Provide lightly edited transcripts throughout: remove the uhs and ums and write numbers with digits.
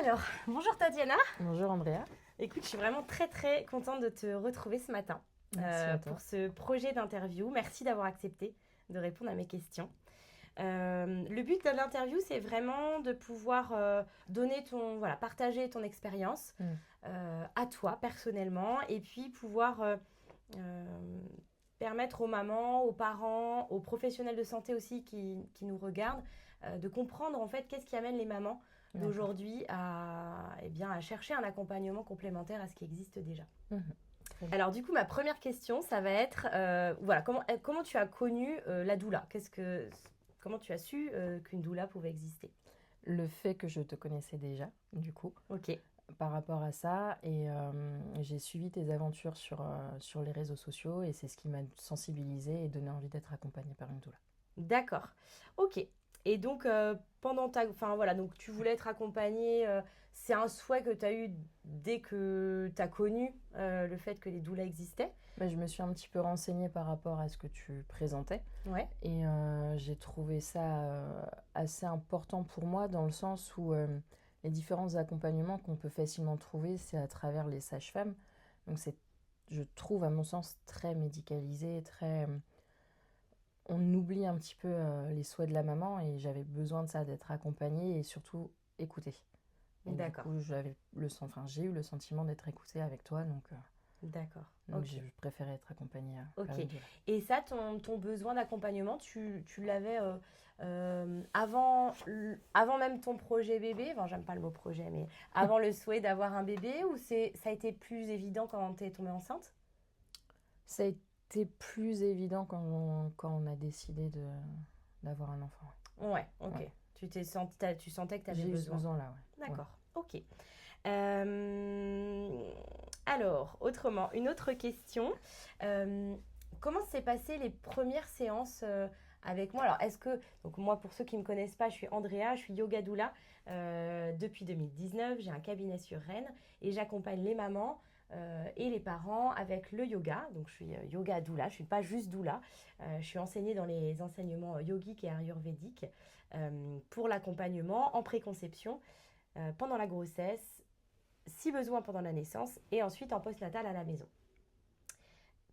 Alors, bonjour Tatiana. Bonjour Andrea. Écoute, je suis vraiment très très contente de te retrouver ce matin Merci à toi. pour ce projet d'interview. Merci d'avoir accepté de répondre à mes questions. Le but de l'interview, c'est vraiment de pouvoir partager ton expérience Mm. à toi personnellement et puis pouvoir euh, permettre aux mamans, aux parents, aux professionnels de santé aussi qui nous regardent de comprendre en fait qu'est-ce qui amène les mamans D'accord. d'aujourd'hui à chercher un accompagnement complémentaire à ce qui existe déjà. Mhm. Très bien. Alors du coup, ma première question, ça va être comment tu as connu la doula. Comment tu as su qu'une doula pouvait exister? Le fait que je te connaissais déjà, du coup, Ok, par rapport à ça, et j'ai suivi tes aventures sur les réseaux sociaux, et c'est ce qui m'a sensibilisée et donné envie d'être accompagnée par une doula. d'accord. Ok. Et donc, donc tu voulais être accompagnée. C'est un souhait que tu as eu dès que tu as connu le fait que les doulas existaient. Mais je me suis un petit peu renseignée par rapport à ce que tu présentais, Ouais, et j'ai trouvé ça assez important pour moi, dans le sens où les différents accompagnements qu'on peut facilement trouver, c'est à travers les sages-femmes. Donc c'est, je trouve, à mon sens, très médicalisé, très... on oublie un petit peu les souhaits de la maman, et j'avais besoin de ça, d'être accompagnée et surtout écoutée. Et du d'accord, coup, j'ai eu le sentiment d'être écoutée avec toi, d'accord. donc Ok. j'ai préféré être accompagnée par Ok. une doula. Et ça, ton besoin d'accompagnement, tu l'avais avant même ton projet bébé, enfin j'aime pas le mot projet, mais avant le souhait d'avoir un bébé, ou ça a été plus évident quand tu es tombée enceinte? Ça a été plus évident quand on a décidé d'avoir un enfant. Ouais, Ouais. ok. Ouais. Tu sentais que tu avais J'ai eu ce besoin. besoin-là, ouais. Ouais. D'accord, ok. Alors, autrement, une autre question. Euh, Comment s'est passé les premières séances avec moi? Alors, donc moi, pour ceux qui ne me connaissent pas, je suis Andrea, je suis yoga doula depuis 2019. J'ai un cabinet sur Rennes et j'accompagne les mamans et les parents avec le yoga. Donc, je suis yoga doula, je ne suis pas juste doula. Je suis enseignée dans les enseignements yogiques et ayurvédiques pour l'accompagnement en préconception, pendant la grossesse, si besoin pendant la naissance et ensuite en postnatal à la maison.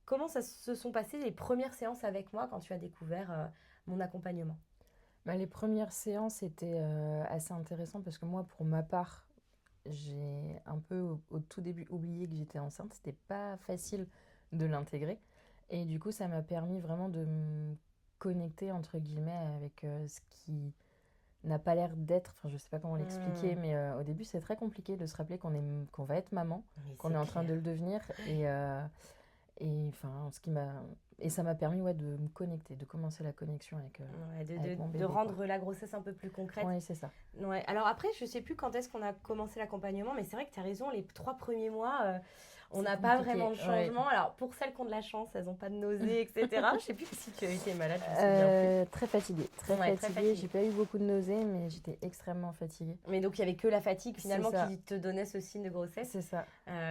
Comment ça se sont passées les premières séances avec moi quand tu as découvert mon accompagnement? Bah, les premières séances étaient assez intéressantes parce que moi, pour ma part, j'ai un peu au tout début oublié que j'étais enceinte. C'était pas facile de l'intégrer. Et du coup, ça m'a permis vraiment de me connecter, entre guillemets, avec ce qui n'a pas l'air d'être. Enfin, je sais pas comment l'expliquer, Hmm, mais au début, c'est très compliqué de se rappeler qu'on va être maman, mais qu'on c'est est en train de clair. le devenir. Et enfin, et ça m'a permis, ouais, de me connecter, de commencer la connexion Ouais, avec mon de bébé, quoi. rendre la grossesse un peu plus concrète. Ouais, c'est ça. Ouais. Alors après, je sais plus quand est-ce qu'on a commencé l'accompagnement, mais c'est vrai que tu as raison, les 3 premiers mois, on C'est n'a pas vraiment compliqué, de ouais. changement. Alors pour celles qui ont de la chance, elles n'ont pas de nausées, etc. Je sais plus si tu as été malade, je me souviens plus. Très fatiguée, très Ouais, très fatiguée. J'ai fatiguée. pas eu beaucoup de nausées, mais j'étais extrêmement fatiguée. Mais donc il y avait que la fatigue C'est finalement ça, qui te donnait ce signe de grossesse. c'est ça.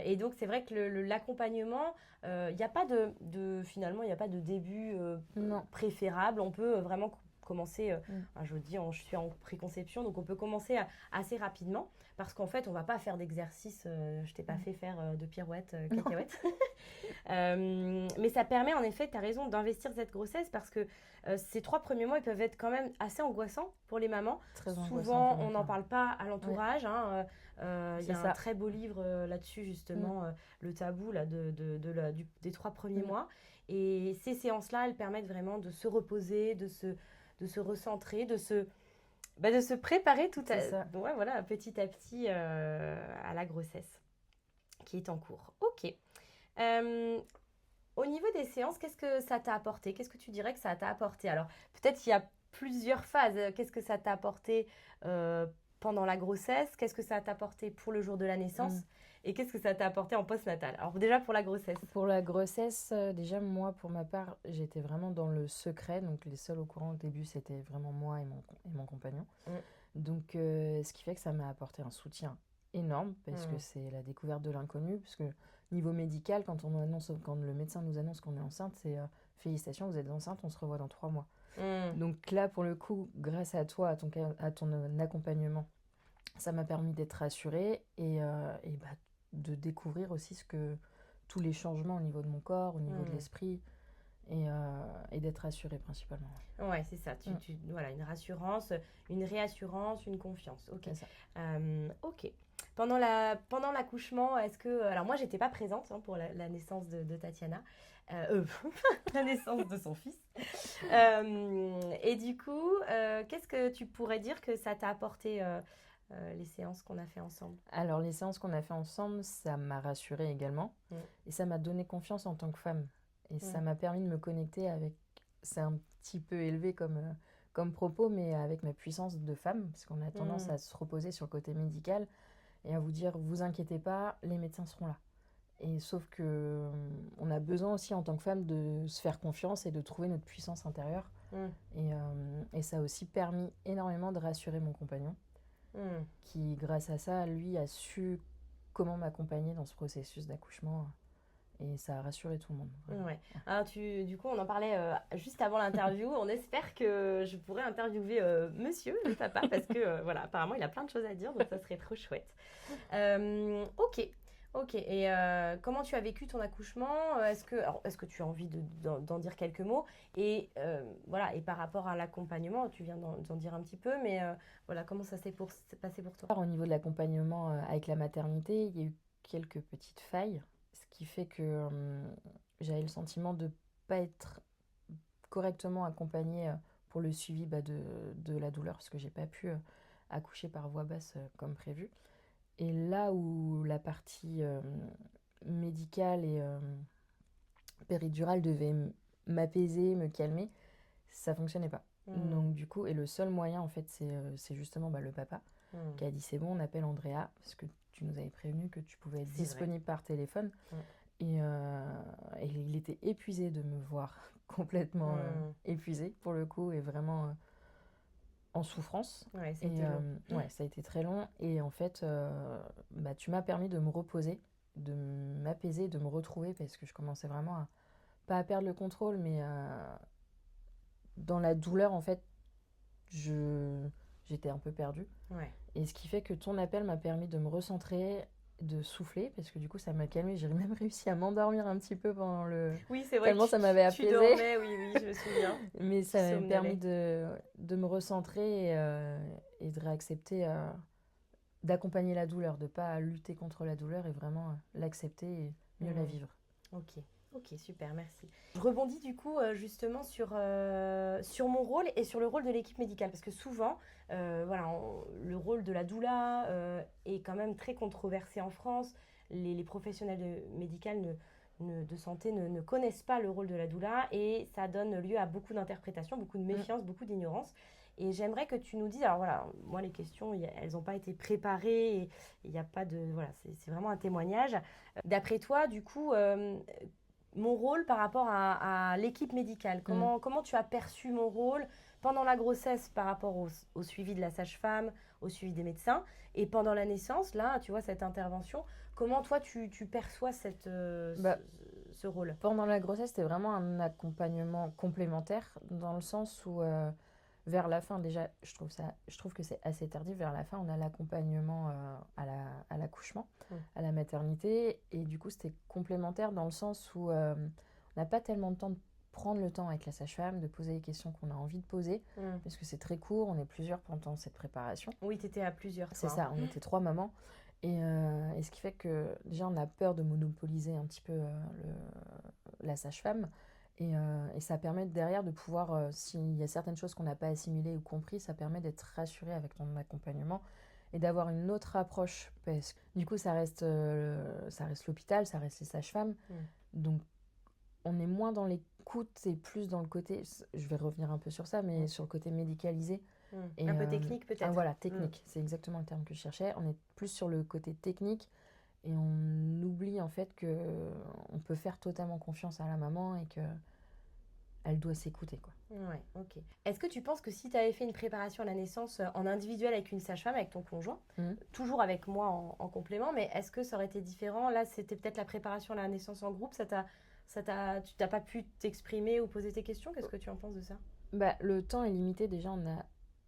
Et donc c'est vrai que l'accompagnement, il n'y a pas finalement il n'y a pas de début Non. préférable. On peut vraiment commencer. Mm. Je vous dis, je suis en préconception, donc on peut commencer assez rapidement parce qu'en fait on va pas faire d'exercice. Je t'ai pas Mm. fait faire de pirouettes, Non. cacahuètes. Mais ça permet en effet, tu as raison, d'investir cette grossesse parce que ces 3 premiers mois, ils peuvent être quand même assez angoissants pour les mamans. Très angoissant Souvent, pour ma on n'en part. parle pas à Ouais, l'entourage. Hein. Il y c'est a un ça. très beau livre là-dessus, Mm. justement, Le tabou là, des 3 premiers Mm. mois. Et ces séances-là, elles permettent vraiment de se reposer, de se recentrer, de se préparer C'est ça. ouais, voilà, petit à petit à la grossesse qui est en cours. Ok. Euh, Au niveau des séances, qu'est-ce que ça t'a apporté? Qu'est-ce que tu dirais que ça t'a apporté? Alors, peut-être il y a plusieurs phases. Qu'est-ce que ça t'a apporté euh, pendant la grossesse? Qu'est-ce que ça t'a apporté pour le jour de la naissance? Mm. Et qu'est-ce que ça t'a apporté en postnatal? Alors, déjà pour la grossesse. Pour la grossesse, déjà, moi, pour ma part, j'étais vraiment dans le secret. Donc, les seuls au courant au début, c'était vraiment moi et mon compagnon. Mm, Donc, ce qui fait que ça m'a apporté un soutien énorme parce que mm, c'est la découverte de l'inconnu. Parce que niveau médical, quand le médecin nous annonce qu'on est enceinte, c'est félicitations, vous êtes enceinte, on se revoit dans 3 mois. mm. Donc là, pour le coup, grâce à toi, à ton accompagnement, Ça m'a permis d'être rassurée et bah, de découvrir aussi tous les changements au niveau de mon corps, au niveau de l'esprit et d'être rassurée principalement. Ouais, c'est ça. Voilà, une rassurance, une réassurance, une confiance. Ok. C'est ça. Ok. Pendant l'accouchement, est-ce que... Alors moi, j'étais pas présente pour la naissance de Tatiana. La naissance de son fils. Et du coup, qu'est-ce que tu pourrais dire que ça t'a apporté les séances qu'on a fait ensemble? Alors, les séances qu'on a fait ensemble, ça m'a rassurée également. Et ça m'a donné confiance en tant que femme. Et ça m'a permis de me connecter avec... C'est un petit peu élevé comme propos, mais avec ma puissance de femme, parce qu'on a tendance à se reposer sur le côté médical et à vous dire, vous inquiétez pas, les médecins seront là. Et sauf que on a besoin aussi en tant que femme de se faire confiance et de trouver notre puissance intérieure. Et ça a aussi permis énormément de rassurer mon compagnon, qui grâce à ça, lui, a su comment m'accompagner dans ce processus d'accouchement. Et ça a rassuré tout le monde. Ouais. Alors du coup, on en parlait juste avant l'interview. On espère que je pourrai interviewer monsieur, le papa, parce que voilà, apparemment, il a plein de choses à dire, donc ça serait trop chouette. Ok. Et comment tu as vécu ton accouchement? Est-ce que tu as envie d'en dire quelques mots? Et voilà, et par rapport à l'accompagnement, tu viens d'en dire un petit peu, mais voilà, comment ça s'est passé pour toi? Au niveau de l'accompagnement avec la maternité, il y a eu quelques petites failles, ce qui fait que j'avais le sentiment de ne pas être correctement accompagnée pour le suivi de la douleur, parce que j'ai pas pu accoucher par voie basse comme prévu. Et là où la partie médicale et péridurale devait m'apaiser, me calmer, ça fonctionnait pas. Donc du coup, et le seul moyen en fait, c'est justement le papa qui a dit c'est bon, on appelle Andrea, parce que tu nous avais prévenu que tu pouvais être disponible par téléphone. Et il était épuisé de me voir complètement épuisée pour le coup, et vraiment en souffrance. Ouais, long. Ouais, ça a été très long. Et en fait, tu m'as permis de me reposer, de m'apaiser, de me retrouver, parce que je commençais vraiment pas à perdre le contrôle, mais dans la douleur, en fait, j'étais un peu perdue. Ouais. Et ce qui fait que ton appel m'a permis de me recentrer, de souffler, parce que du coup, ça m'a calmée. J'ai même réussi à m'endormir un petit peu pendant le... Oui, c'est vrai. Tellement ça m'avait apaisée. Tu dormais, oui, je me souviens. Mais ça m'a permis de me recentrer et de réaccepter, d'accompagner la douleur, de ne pas lutter contre la douleur et vraiment l'accepter et mieux la vivre. Ok, super, merci. Je rebondis du coup justement sur mon rôle et sur le rôle de l'équipe médicale, parce que souvent, le rôle de la doula est quand même très controversé en France. Les professionnels médicaux de santé ne connaissent pas le rôle de la doula, et ça donne lieu à beaucoup d'interprétations, beaucoup de méfiance, beaucoup d'ignorance. Et j'aimerais que tu nous dises, alors voilà, moi les questions, elles n'ont pas été préparées, et il n'y a pas de... Voilà, c'est vraiment un témoignage. D'après toi, du coup... mon rôle par rapport à l'équipe médicale. Comment tu as perçu mon rôle pendant la grossesse par rapport au suivi de la sage-femme, au suivi des médecins, et pendant la naissance, là, tu vois, cette intervention, comment toi tu perçois ce rôle? Pendant la grossesse, c'était vraiment un accompagnement complémentaire, dans le sens où vers la fin, déjà, je trouve que c'est assez tardif. Vers la fin, on a l'accompagnement à l'accouchement, à la maternité. Et du coup, c'était complémentaire dans le sens où on n'a pas tellement de temps de prendre le temps avec la sage-femme, de poser les questions qu'on a envie de poser, parce que c'est très court, on est plusieurs pendant cette préparation. Oui, tu étais à plusieurs. C'est ça, on était 3 mamans. Et ce qui fait que déjà, on a peur de monopoliser un petit peu la sage-femme. Et ça permet derrière de pouvoir, s'il y a certaines choses qu'on n'a pas assimilées ou compris, ça permet d'être rassuré avec ton accompagnement et d'avoir une autre approche. Parce que du coup, ça reste l'hôpital, ça reste les sages-femmes. Donc, on est moins dans l'écoute et plus dans le côté, je vais revenir un peu sur ça, mais sur le côté médicalisé. Et un peu technique peut-être. Voilà, technique, c'est exactement le terme que je cherchais. On est plus sur le côté technique. Et on oublie en fait qu'on peut faire totalement confiance à la maman et qu'elle doit s'écouter, quoi. Ouais, ok. Est-ce que tu penses que si tu avais fait une préparation à la naissance en individuel avec une sage-femme, avec ton conjoint, toujours avec moi en complément, mais est-ce que ça aurait été différent? Là, c'était peut-être la préparation à la naissance en groupe, tu n'as pas pu t'exprimer ou poser tes questions? Qu'est-ce que tu en penses de ça? Le temps est limité. Déjà, on a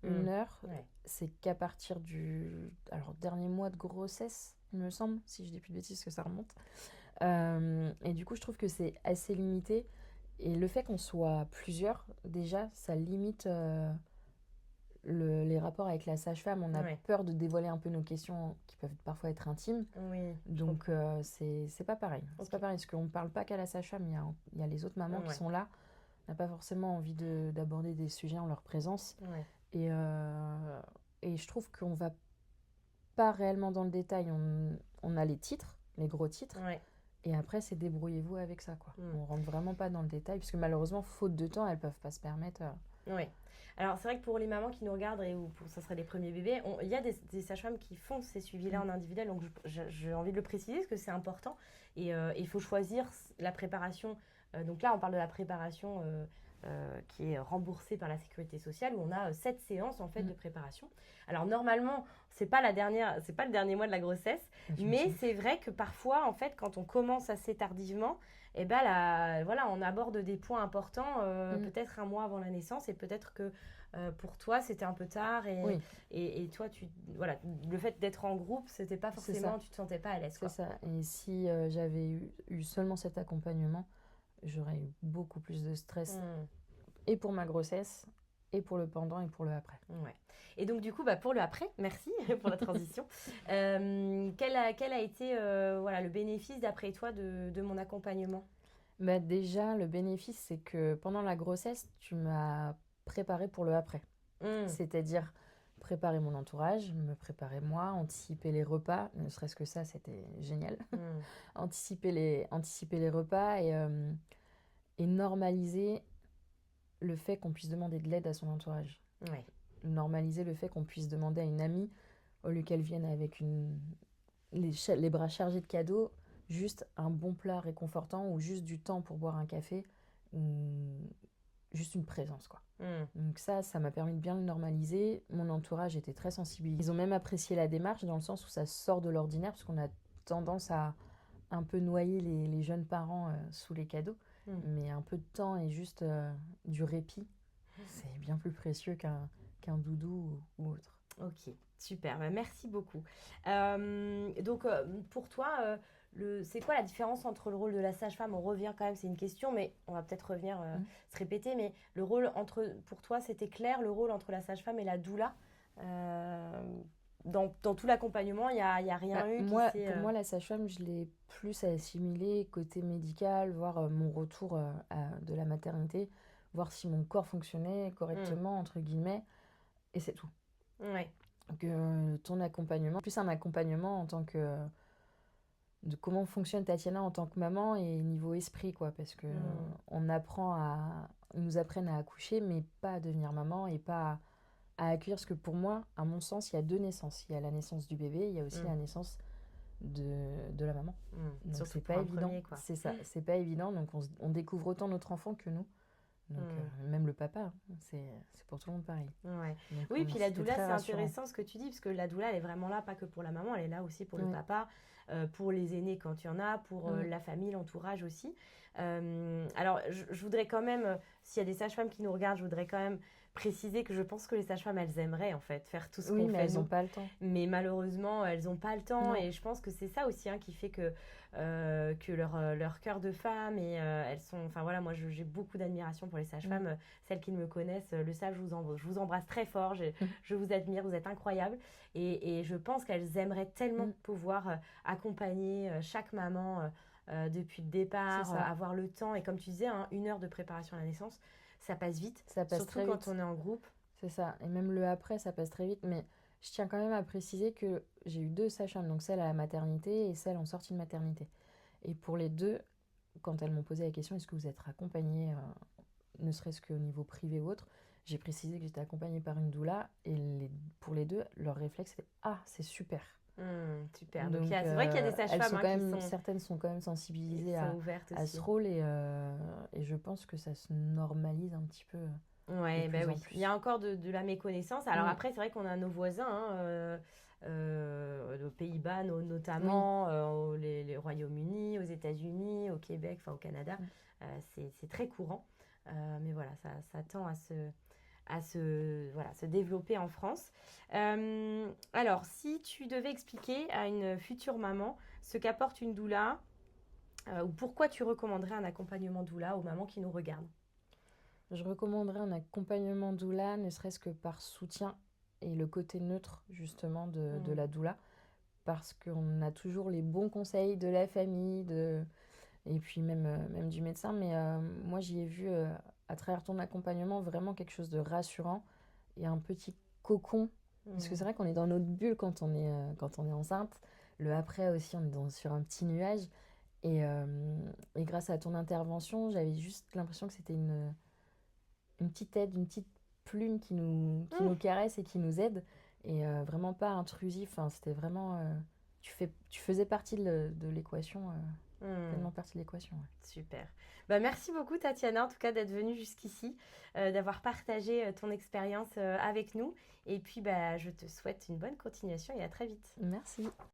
1 heure, Ouais. c'est qu'à partir du dernier mois de grossesse, il me semble, si je dis plus de bêtises, que ça remonte. Et du coup, je trouve que c'est assez limité. Et le fait qu'on soit plusieurs, déjà, ça limite les rapports avec la sage-femme. On a Ouais. peur de dévoiler un peu nos questions qui peuvent parfois être intimes. Oui, je Donc, comprends. c'est pas pareil. C'est Ok. pas pareil, parce qu'on ne parle pas qu'à la sage-femme. Il y a les autres mamans qui Ouais. sont là. On n'a pas forcément envie d'aborder des sujets en leur présence. Ouais. Et je trouve qu'on va pas réellement dans le détail. On a les titres, les gros titres. Ouais. Et après, c'est débrouillez-vous avec ça, quoi. Mm. On rentre vraiment pas dans le détail, puisque malheureusement, faute de temps, elles peuvent pas se permettre. Oui. Alors, c'est vrai que pour les mamans qui nous regardent et où ça serait les premiers bébés, il y a des sages-femmes qui font ces suivis-là en individuel. Donc, j'ai envie de le préciser parce que c'est important. Et il faut choisir la préparation. Donc là, on parle de la préparation qui est remboursée par la sécurité sociale, où on a 7 séances en fait de préparation. Alors, normalement, c'est pas le dernier mois de la grossesse, mais c'est vrai que parfois, en fait, quand on commence assez tardivement, et ben voilà, on aborde des points importants peut-être un mois avant la naissance et peut-être que pour toi c'était un peu tard Oui, et toi voilà, le fait d'être en groupe c'était pas c'est forcément, ça. tu te sentais pas à l'aise C'est quoi. ça. Et si j'avais eu seulement cet accompagnement, j'aurais eu beaucoup plus de stress, et pour ma grossesse, et pour le pendant, et pour le après. Ouais. Et donc du coup pour le après, merci pour la transition. Quel a été voilà, le bénéfice d'après toi de mon accompagnement? Bah déjà, le bénéfice, c'est que pendant la grossesse, tu m'as préparé pour le après. C'est-à-dire préparer mon entourage, me préparer moi, anticiper les repas, ne serait-ce que ça, c'était génial. Anticiper les repas et normaliser le fait qu'on puisse demander de l'aide à son entourage. Ouais. Normaliser le fait qu'on puisse demander à une amie, au lieu qu'elle vienne avec les bras chargés de cadeaux, juste un bon plat réconfortant ou juste du temps pour boire un café, ou juste une présence, quoi. Donc ça m'a permis de bien le normaliser. Mon entourage était très sensibilisé. Ils ont même apprécié la démarche dans le sens où ça sort de l'ordinaire, parce qu'on a tendance à un peu noyer les jeunes parents sous les cadeaux. Mais un peu de temps et juste du répit, c'est bien plus précieux qu'un doudou ou autre. Ok, super, bah, merci beaucoup. Donc pour toi, c'est quoi la différence entre le rôle de la sage-femme? On revient quand même, c'est une question, mais on va peut-être revenir se répéter. Mais le rôle pour toi, c'était clair, le rôle entre la sage-femme et la doula dans tout l'accompagnement, il y a rien eu qui s'est... Pour moi, la sage-femme, je l'ai plus assimilée côté médical, voir mon retour de la maternité, voir si mon corps fonctionnait correctement, entre guillemets, et c'est tout. Ouais. Que ton accompagnement, plus un accompagnement en tant que de comment fonctionne Tatiana en tant que maman et niveau esprit, quoi, parce que ils nous apprennent à accoucher, mais pas à devenir maman et pas à accueillir, parce que pour moi, à mon sens, il y a 2 naissances. Il y a la naissance du bébé, il y a aussi la naissance de la maman. Donc Surtout c'est pour pas un évident. premier, quoi. C'est ça, c'est pas évident. Donc on découvre autant notre enfant que nous. Donc même le papa, hein, c'est pour tout le monde pareil. Ouais. Donc, Oui, puis la doula, c'est rassurant. intéressant ce que tu dis, parce que la doula, elle est vraiment là, pas que pour la maman, elle est là aussi pour le papa, pour les aînés quand il y en a, pour la famille, l'entourage aussi. Alors, je voudrais quand même, s'il y a des sages-femmes qui nous regardent, je voudrais quand même préciser que je pense que les sages-femmes, elles aimeraient en fait faire tout ce qu'on fait. Mais elles n'ont pas le temps. Mais malheureusement, elles n'ont pas le temps. Non. Et je pense que c'est ça aussi qui fait que leur cœur de femme, et elles sont... Enfin voilà, moi j'ai beaucoup d'admiration pour les sages-femmes. Celles qui me connaissent le savent, je vous embrasse très fort. Je vous admire, vous êtes incroyables. Et je pense qu'elles aimeraient tellement pouvoir accompagner chaque maman depuis le départ, avoir le temps. Et comme tu disais, 1 heure de préparation à la naissance, ça passe vite. Ça passe surtout très quand vite. on est en groupe. C'est ça. Et même le après, ça passe très vite. Mais je tiens quand même à préciser que j'ai eu 2 sages-femmes, donc celle à la maternité et celle en sortie de maternité. Et pour les 2, quand elles m'ont posé la question, est-ce que vous êtes accompagnée, ne serait-ce qu'au niveau privé ou autre, j'ai précisé que j'étais accompagnée par une doula. Et pour les 2, leur réflexe c'était « Ah, c'est super !» Super. Donc c'est vrai qu'il y a des sages-femmes certaines sont quand même sensibilisées à ce aussi. rôle et je pense que ça se normalise un petit peu. Ouais, bah oui. Il y a encore de la méconnaissance. Alors après, c'est vrai qu'on a nos voisins, aux Pays-Bas notamment, les Royaumes-Unis, aux États-Unis, au Québec, enfin au Canada. C'est très courant. Mais voilà, ça tend se développer en France. Alors, si tu devais expliquer à une future maman ce qu'apporte une doula, ou pourquoi tu recommanderais un accompagnement doula aux mamans qui nous regardent? Je recommanderais un accompagnement doula, ne serait-ce que par soutien et le côté neutre justement de la doula, parce qu'on a toujours les bons conseils de la famille, et puis même du médecin, mais moi j'y ai vu à travers ton accompagnement vraiment quelque chose de rassurant et un petit cocon, parce que c'est vrai qu'on est dans notre bulle quand on est enceinte, le après aussi on est sur un petit nuage, et grâce à ton intervention j'avais juste l'impression que c'était une petite aide, une petite plume qui nous caresse et qui nous aide, et vraiment pas intrusif, enfin, c'était vraiment... tu faisais partie de l'équation, tellement partie de l'équation. Ouais. Super. Bah, merci beaucoup Tatiana, en tout cas d'être venue jusqu'ici, d'avoir partagé ton expérience avec nous. Et puis bah, je te souhaite une bonne continuation et à très vite. Merci.